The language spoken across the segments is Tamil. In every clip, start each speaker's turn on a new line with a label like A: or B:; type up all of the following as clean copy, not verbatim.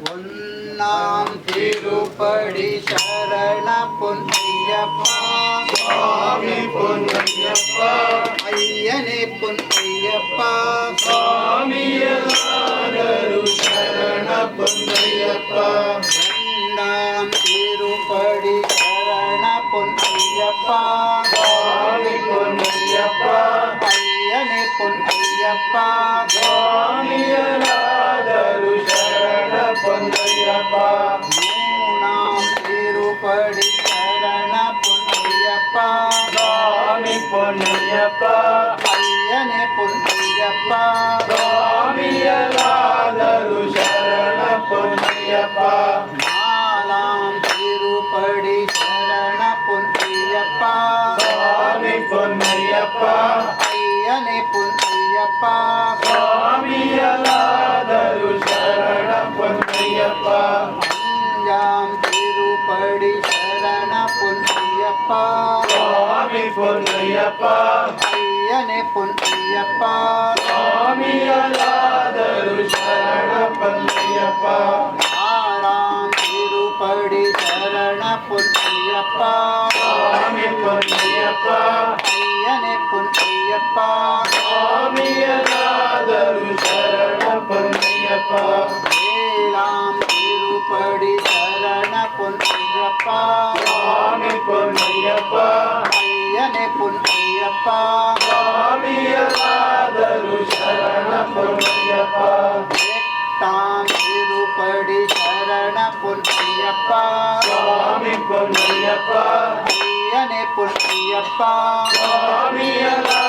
A: ஒன்னாம் திருப்படி சரண பொன்னையப்பா
B: சுவாமி பொன்னையப்பா
A: ஐயனே பொன்னையப்பா
B: சுவாமியலாதரு சரண பொன்னையப்பா
A: இரண்டாம் திருப்படி சரண பொன்னையப்பா
B: சுவாமி பொன்னையப்பா
A: ஐயனே பொன்னையப்பா
B: சுவாமியலாதரு சரண பொன்னையப்பா
A: மூணாம் திருப்படி சரண பொன்னையப்பா
B: சுவாமி பொன்னையப்பா
A: ஐயனே பொன்னையப்பா
B: சுவாமியலாதரு சரண பொன்னையப்பா
A: நாலாம் திருப்படி சரண பொன்னையப்பா
B: சுவாமி பொன்னையப்பா
A: ஐயனே பொன்னையப்பா
B: சுவாமியலாதரு சரண பொன்னையப்பா
A: அஞ்சாம் திருப்படி சரண பொன்னையப்பா
B: சுவாமி பொன்னையப்பா
A: ஐயனே பொன்னையப்பா
B: சுவாமியலாதரு சரண பொன்னையப்பா
A: ஆறாம் திருப்படி சரண பொன்னையப்பா
B: சுவாமி பொன்னையப்பா
A: ஐயனே பொன்னையப்பா
B: சுவாமியலாதரு சரண பொன்னையப்பா
A: ஏழாம் திருப்படி சரண பொன்னையப்பா
B: சுவாமி பொன்னையப்பா
A: ஐயனே பொன்னையப்பா
B: சுவாமியலாதரு சரண பொன்னையப்பா
A: எட்டாம் திருப்படி சரண பொன்னையப்பா
B: சுவாமி பொன்னையப்பா
A: ஐயனே பொன்னையப்பா
B: சுவாமியலாதரு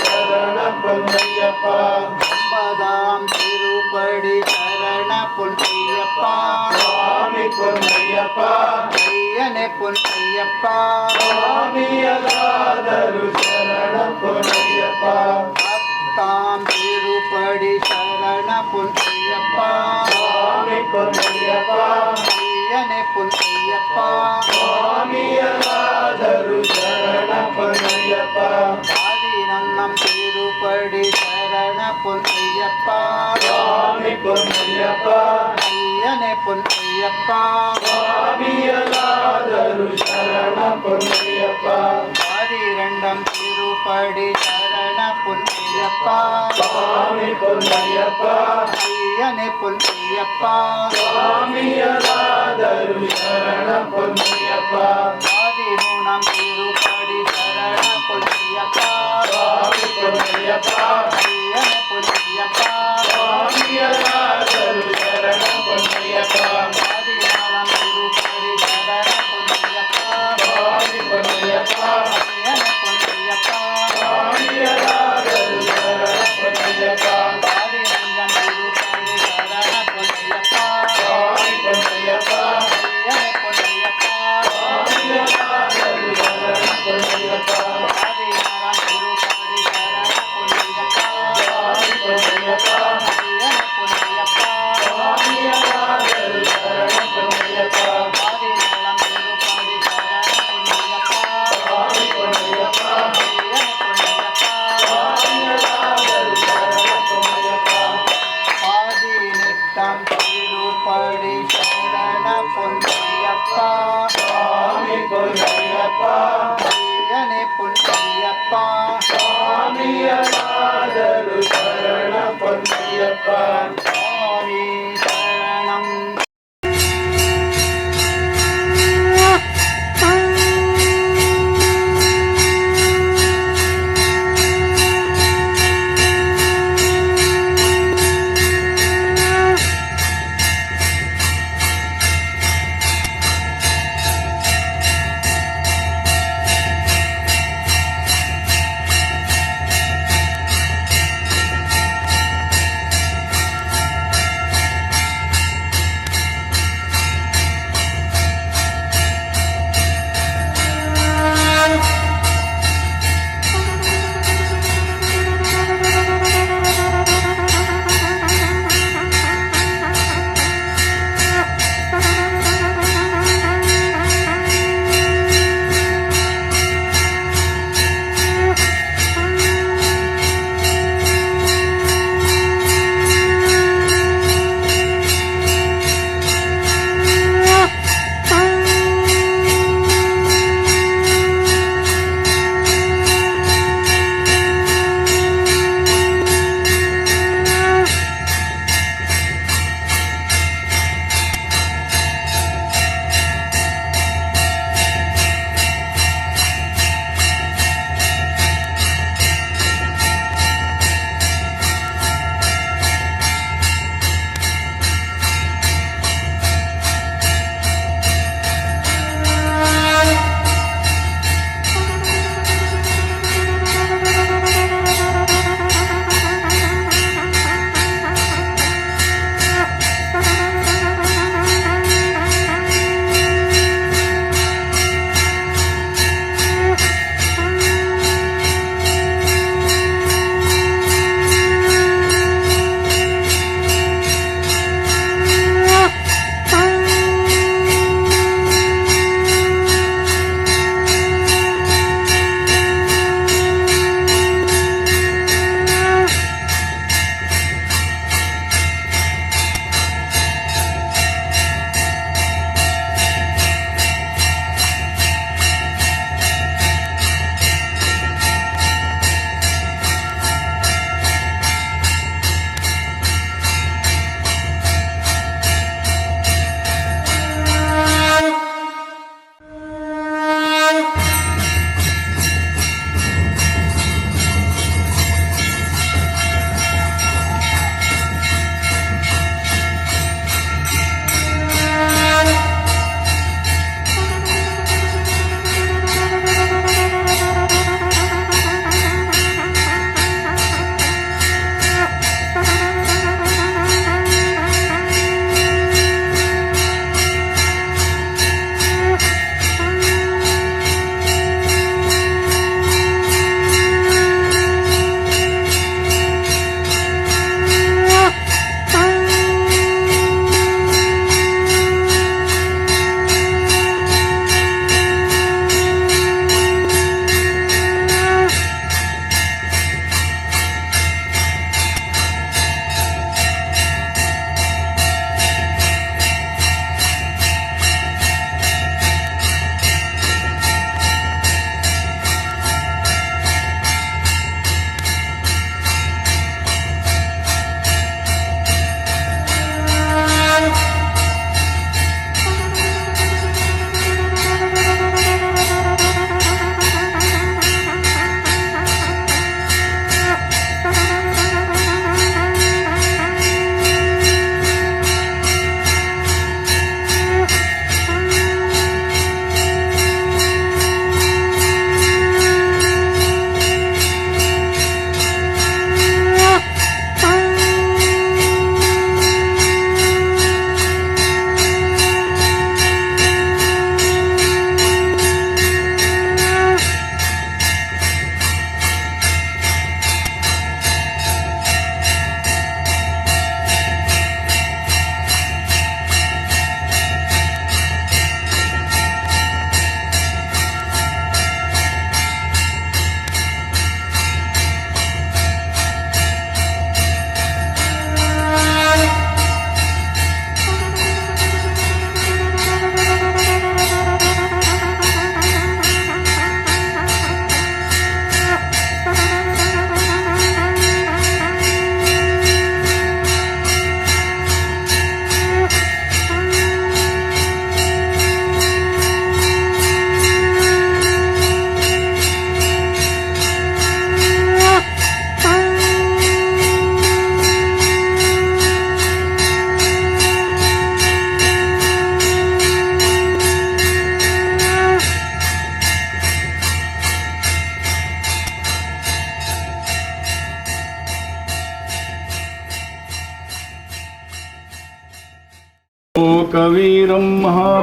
B: சரண பொன்னையப்பா
A: ஒன்பதாம் திருப்படி சரண பொன்னையப்பா
B: சுவாமி பொன்னையப்பா
A: ஐயனே பொன்னையப்பா
B: சுவாமியலாதரு சரண பொன்னையப்பா
A: பத்தாம் திருப்படி சரண பொன்னையப்பா
B: சுவாமி பொன்னையப்பா
A: ஐயனே பொன்னையப்பா
B: சுவாமியலாதரு சரண பொன்னையப்பா
A: பதினொன்னாம் திருப்படி சரண பொன்னையப்பா
B: சுவாமி பொன்னையப்பா
A: ஐயனே பொன்னையப்பா
B: சுவாமியலாதரு சரண பொன்னையப்பா
A: பதிரெண்டாம் திருப்படி சரண பொன்னையப்பா
B: சுவாமி பொன்னையப்பா
A: ஐயனே பொன்னையப்பா
B: சுவாமியலாதரு சரண பொன்னையப்பா
A: பதிமூணாம் திருப்படி சரண பொன்னையப்பா
B: சுவாமி பொன்னையப்பா
A: ஐயனே பொன்னையப்பா
B: சுவாமியலாதரு சரண பொன்னையப்பா
A: பதினாலாம் திருப்படி சரண பொன்னையப்பா
B: சுவாமி பொன்னையப்பா
A: ஐயனே பொன்னையப்பா
B: சுவாமியலாதரு சரண பொன்னையப்பா
A: பதினைஞ்சாம் திருப்படி சரண பொன்னையப்பா
B: சுவாமி பொன்னையப்பா
A: ஐயனே பொன்னையப்பா
B: சுவாமியலாதரு சரண பொன்னையப்பா
A: பதினாறாம் திருப்படி சரண பொன்னையப்பா
B: சுவாமி பொன்னையப்பா
A: ஐயனே பொன்னையப்பா
B: சுவாமியலாதரு சரண பொன்னையப்பா
A: பதினேழாம் திருப்படி சரண பொன்னையப்பா
B: சுவாமி பொன்னையப்பா
A: ஐயனே பொன்னையப்பா
B: சுவாமியலாதரு சரண பொன்னையப்பா
A: பதினெட்டாம் திருப்படி சரண பொன்னையப்பா
B: சுவாமி பொன்னையப்பா
A: ஐயனே பொன்னையப்பா
B: சுவாமியலாதரு சரண பொன்னையப்பா
A: சுவாமி சரணம்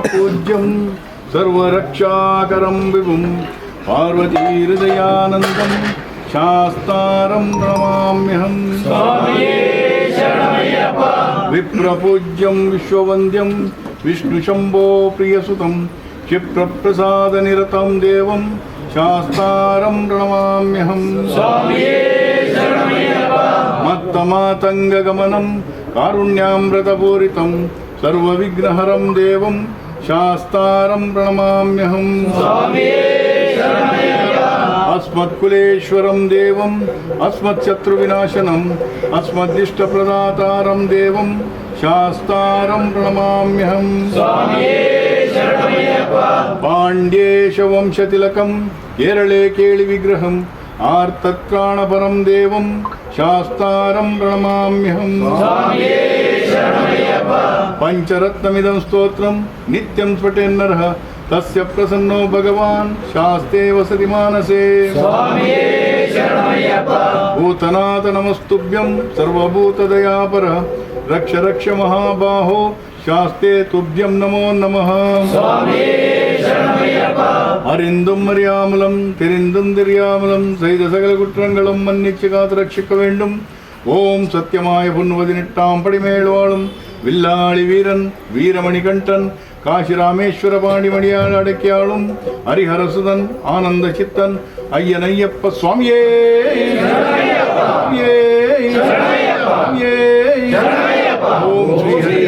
C: पूज्यं सर्वरक्षाकरं विभुं पार्वतीहृदयानन्दं शास्तारं प्रणमाम्यहम् विप्रपूज्यं विश्ववन्द्यं विष्णुशम्भो प्रियसुतं क्षिप्रप्रसादनिरतं देवं शास्तारं प्रणमाम्यहम् मत्तमातङ्गगमनं कारुण्यामृतपूरितं सर्वविघ्नहरं देवं शास्तारं प्रणमाम्यहम् अस्मत्कुलेश्वरं देवम् अस्मत्शत्रुविनाशनम् अस्मद्दिष्टप्रदातारं देवं शास्तारं प्रणमाम्यहम् पाण्ड्येशवंशतिलकं केरळे केळिविग्रहम् आर्तत्राणपरं देवं शास्तारं प्रणमाम्यहम् पञ्चरत्नमिदं स्तोत्रं नित्यं स्फुटेन्नरः तस्य प्रसन्नो भगवान् शास्ते वसति मानसे भूतनाथ नमस्तुभ्यं सर्वभूतदयापरः रक्ष रक्ष महाबाहो शास्ते तुभ्यं नमो नमः அறிந்தும் அறியாமலும் தெரிந்தும் தெரியாமலும் செய்த சகல குற்றங்களும் மன்னிச்சு காத்து ரட்சிக்க வேண்டும். ஓம் சத்தியமாய பொன்னுவதினெட்டாம் படிமேல் வாழும் வில்லாளி வீரன் வீரமணிகண்டன் காசி ராமேஸ்வர பாண்டிமணியால் அடக்கியாளும் ஹரிஹரசுதன் ஆனந்த சித்தன் ஐயன் ஐயப்ப சுவாமியே ஓம் ஸ்ரீ ஹரி